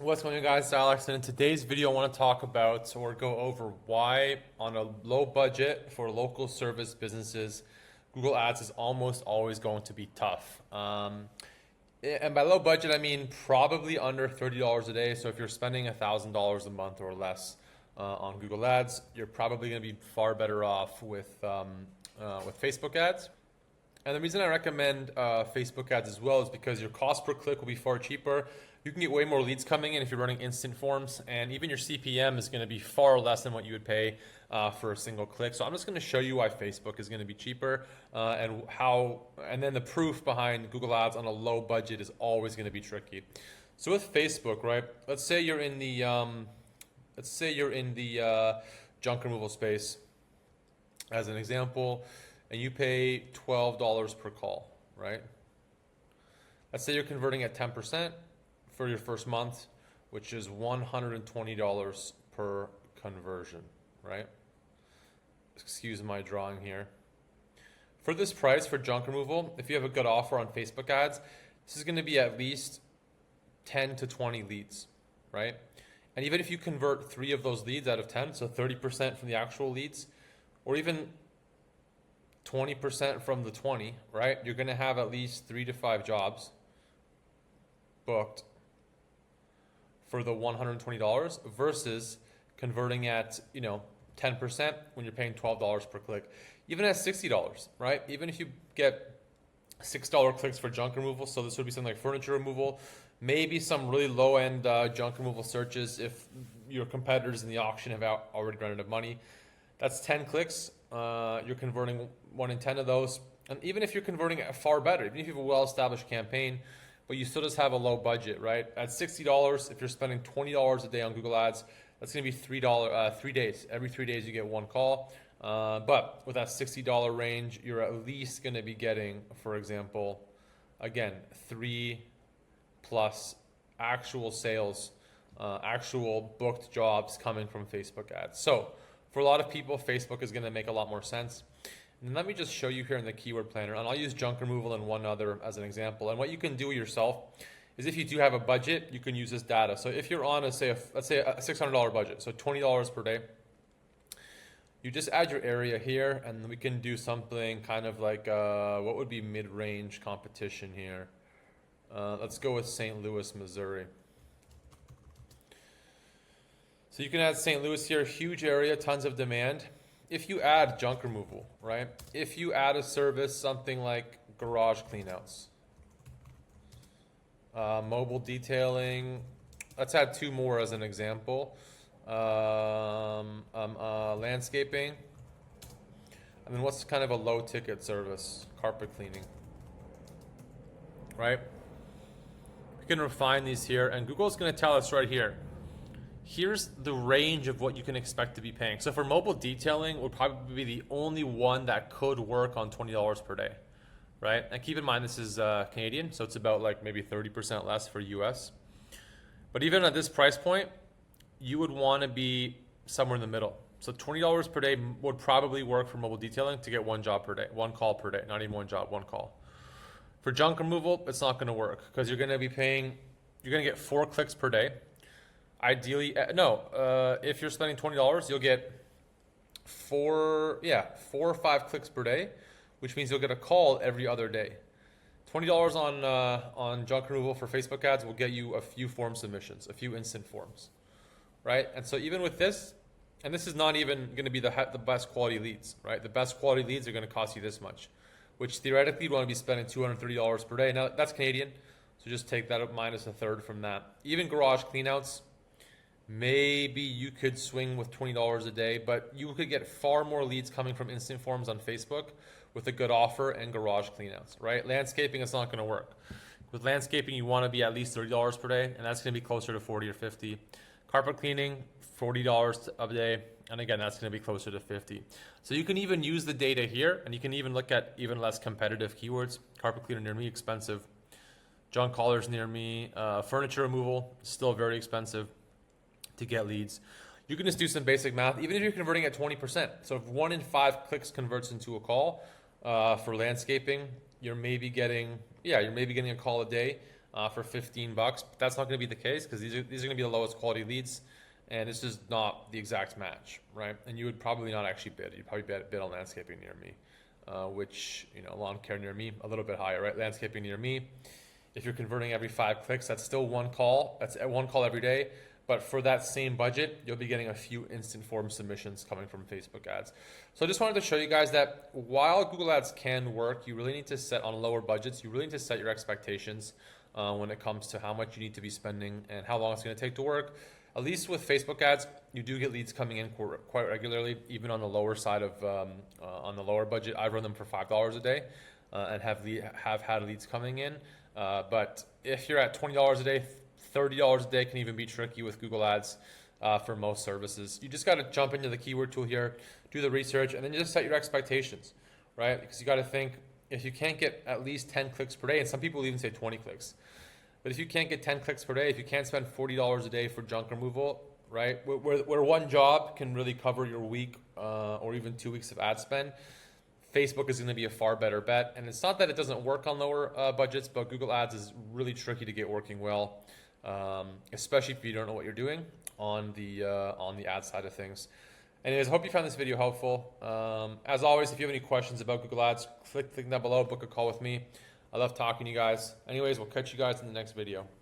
What's going on, guys? It's Alex, and in today's video I want to talk about or go over why on a low budget for local service businesses, Google Ads is almost always going to be tough. And by low budget, I mean probably under $30 a day. So if you're spending $1,000 a month or less on Google Ads, you're probably going to be far better off with Facebook ads. And the reason I recommend Facebook ads as well is because your cost per click will be far cheaper. You can get way more leads coming in if you're running instant forms, and even your CPM is going to be far less than what you would pay for a single click. So I'm just going to show you why Facebook is going to be cheaper and then the proof behind Google Ads on a low budget is always going to be tricky. So with Facebook, right? Let's say you're in the junk removal space, as an example, and you pay $12 per call, right? Let's say you're converting at 10% for your first month, which is $120 per conversion, right? Excuse my drawing here. For this price for junk removal, if you have a good offer on Facebook ads, this is going to be at least 10 to 20 leads, right? And even if you convert 3 of those leads out of 10, so 30% from the actual leads, or even 20% from the 20, right? You're going to have at least 3 to 5 jobs booked for the $120 versus converting at 10% when you're paying $12 per click. Even at $60, right? Even if you get $6 clicks for junk removal, so this would be something like furniture removal, maybe some really low-end junk removal searches if your competitors in the auction have already run out of money. That's 10 clicks. You're converting 1 in 10 of those. And even if you're converting it far better, even if you have a well-established campaign, but you still just have a low budget, right? At $60, if you're spending $20 a day on Google Ads, that's going to be $3, 3 days. Every 3 days you get 1 call. But with that $60 range, you're at least going to be getting, for example, again, 3 plus actual sales, actual booked jobs coming from Facebook ads. So for a lot of people, Facebook is going to make a lot more sense. And let me just show you here in the keyword planner, and I'll use junk removal and one other as an example. And what you can do yourself is if you do have a budget, you can use this data. So if you're on, let's say a $600 budget, so $20 per day, you just add your area here, and we can do something kind of like what would be mid-range competition here. Let's go with St. Louis, Missouri. So you can add St. Louis here, huge area, tons of demand. If you add junk removal, right? If you add a service, something like garage cleanouts, mobile detailing, let's add 2 more as an example. Landscaping, and then what's kind of a low ticket service? Carpet cleaning, right? We can refine these here, and Google's going to tell us right here. Here's the range of what you can expect to be paying. So for mobile detailing, would probably be the only one that could work on $20 per day, right? And keep in mind this is Canadian, so it's about like maybe 30% less for US. But even at this price point, you would want to be somewhere in the middle. So $20 per day would probably work for mobile detailing to get 1 job per day, 1 call per day, not even 1 job, 1 call. For junk removal, it's not going to work because you're going to get 4 clicks per day. Ideally, if you're spending $20, you'll get 4 or 5 clicks per day, which means you'll get a call every other day. $20 on junk removal for Facebook ads will get you a few form submissions, a few instant forms, right? And so even with this, and this is not even going to be the best quality leads, right? The best quality leads are going to cost you this much, which theoretically you want to be spending $230 per day. Now that's Canadian, so just take that up minus a third from that. Even garage cleanouts, maybe you could swing with $20 a day, but you could get far more leads coming from instant forms on Facebook with a good offer and garage cleanouts, right? Landscaping, it's not going to work. With landscaping, you want to be at least $30 per day, and that's going to be closer to 40 or 50. Carpet cleaning, $40 a day, and again, that's going to be closer to 50. So you can even use the data here, and you can even look at even less competitive keywords. Carpet cleaner near me, expensive. Junk collars near me. Furniture removal, still very expensive to get leads. You can just do some basic math, even if you're converting at 20%. So if 1 in 5 clicks converts into a call for landscaping, you're maybe getting a call a day. for 15 bucks. But that's not going to be the case because these are going to be the lowest quality leads, and it's just not the exact match, right? And you would probably not actually bid. You'd probably bid on landscaping near me, which, you know, lawn care near me, a little bit higher, right? Landscaping near me. If you're converting every 5 clicks, that's still one call. That's one call every day. But for that same budget, you'll be getting a few instant form submissions coming from Facebook ads. So I just wanted to show you guys that while Google ads can work, you really need to set on lower budgets. You really need to set your expectations when it comes to how much you need to be spending and how long it's going to take to work. At least with Facebook ads, you do get leads coming in quite regularly, even on the lower side of, on the lower budget. I run them for $5 a day and have had leads coming in. But if you're at $20 a day, $30 a day can even be tricky with Google ads for most services. You just got to jump into the keyword tool here, do the research, and then you just set your expectations, right? Because you got to think, if you can't get at least 10 clicks per day, and some people even say 20 clicks, but if you can't get 10 clicks per day, if you can't spend $40 a day for junk removal, right, where one job can really cover your week or even 2 weeks of ad spend, Facebook is going to be a far better bet. And it's not that it doesn't work on lower budgets, but Google ads is really tricky to get working well, especially if you don't know what you're doing on the ad side of things. Anyways, I hope you found this video helpful. As always, if you have any questions about Google ads, click down below, book a call with me. I love talking to you guys. Anyways, we'll catch you guys in the next video.